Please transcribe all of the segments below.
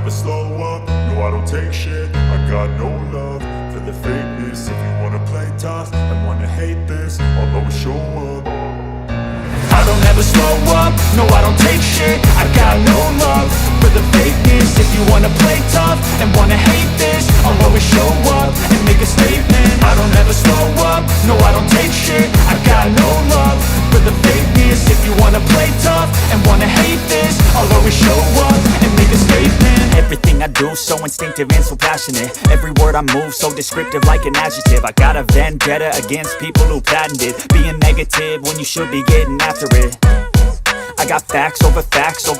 never slow up, no I don't take shit. I got no love for the fakeness. If you wanna play tough and wanna hate this, I'll always show up. I don't ever slow up, no I don't take shit. I got no love for the fakeness. If you wanna play tough and wanna hate this, I'll always show up and make a statement. I don't ever slow up, no I don't take shit. I got no love for the fakeness. If you wanna play tough and wanna hate this, I'll always show up and make a statement. Everything I do so instinctive and so passionate. Every word I move so descriptive like an adjective. I got a vendetta against people who patented being negative when you should be getting after it. I got facts over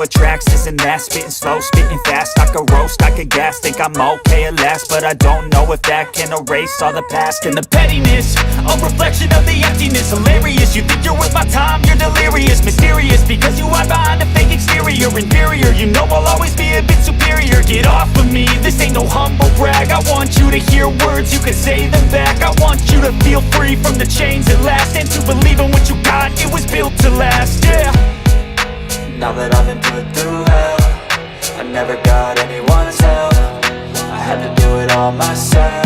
tracks, this and that. Spitting slow, spitting fast. I could roast, I could gas. Think I'm okay at last, but I don't know if that can erase all the past. And the pettiness, a reflection of the emptiness. Hilarious, you think you're worth my time, you're delirious. Mysterious, because you hide behind a fake exterior. Inferior, you know I'll always be a bit superior. Get off of me, this ain't no humble brag. I want you to hear words, you can say them back. I want you to feel free from the chains at last, and to believe in what you got, it was built to last, yeah. Now that I've been put through hell, I never got anyone's help. I had to do it all myself.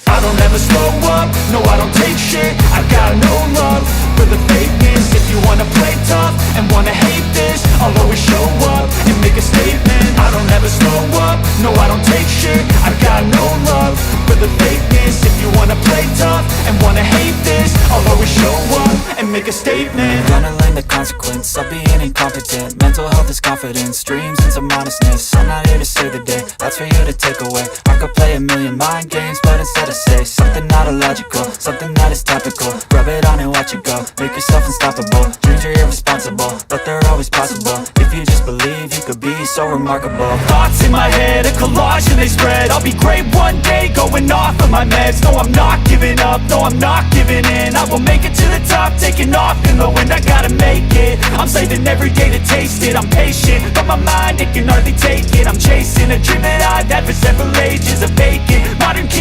I don't ever slow up, no I don't take shit. I got no love for the fakeness. If you wanna play tough and wanna hate this, I'll always show up and make a statement. I don't ever slow up, no I don't take shit. I got no love for the fakeness. If you wanna play tough and wanna hate this, I'll always show up and make a statement. Gonna learn the consequence of being incompetent. Mental health is confidence, dreams and some honestness. I'm not here to save the day, that's for you to take away. I could play a million mind games, but instead I say something not illogical, something that is topical. Rub it on and watch it go, make yourself unstoppable. Dreams are irresponsible, but they're always possible. If you just believe, you could be so remarkable. Thoughts in my head, a collage and they spread. I'll be great one day, going off of my meds. No, I'm not giving up, no, I'm not giving in. I will make it to the top, taking off in the wind. I gotta make it, I'm saving every day to taste it. I'm patient, but my mind, it can hardly take it. I'm chasing a dream that I've had for several ages. A vacant, modern king